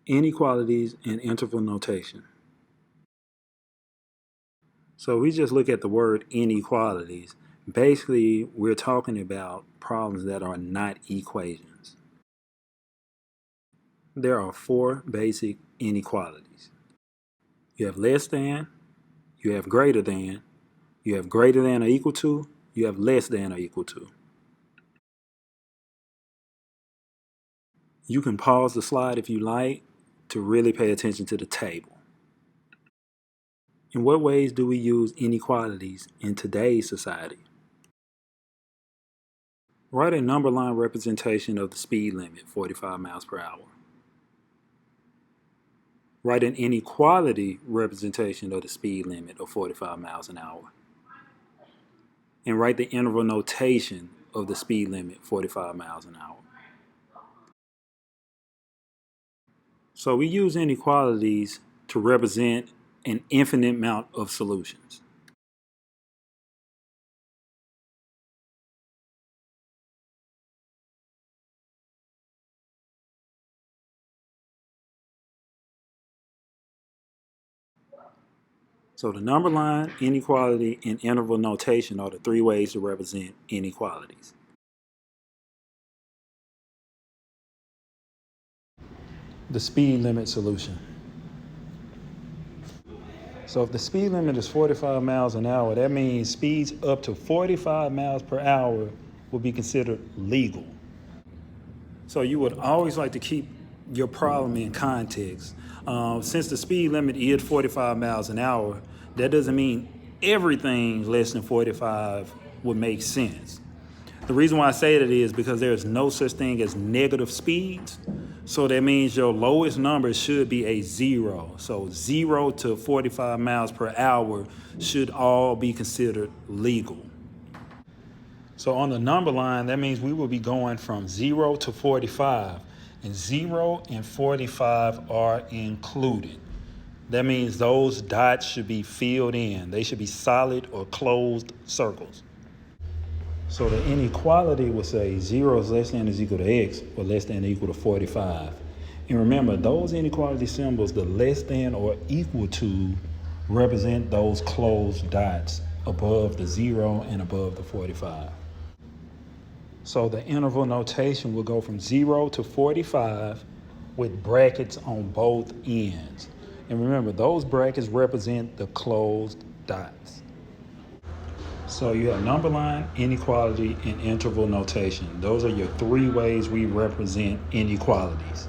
Inequalities and interval notation. So we just look at the word inequalities. Basically, we're talking about problems that are not equations. There are four basic inequalities. You have less than, you have greater than, you have greater than or equal to, you have less than or equal to. You can pause the slide if you like to really pay attention to the table. In what ways do we use inequalities in today's society? Write a number line representation of the speed limit, 45 miles per hour. Write an inequality representation of the speed limit of 45 miles an hour. And write the interval notation of the speed limit, 45 miles an hour. So we use inequalities to represent an infinite amount of solutions. So the number line, inequality, and interval notation are the three ways to represent inequalities. The speed limit solution. So if the speed limit is 45 miles an hour, that means speeds up to 45 miles per hour will be considered legal. So you would always like to keep your problem in context. Since the speed limit is 45 miles an hour, that doesn't mean everything less than 45 would make sense. The reason why I say that is because there's no such thing as negative speeds. So that means your lowest number should be a zero. So 0 to 45 miles per hour should all be considered legal. So on the number line, that means we will be going from 0 to 45. And 0 and 45 are included. That means those dots should be filled in. They should be solid or closed circles. So the inequality would say 0 is less than or equal to x, or less than or equal to 45. And remember, those inequality symbols, the less than or equal to, represent those closed dots above the 0 and above the 45. So the interval notation will go from 0 to 45 with brackets on both ends. And remember, those brackets represent the closed dots. So you have number line, inequality, and interval notation. Those are your three ways we represent inequalities.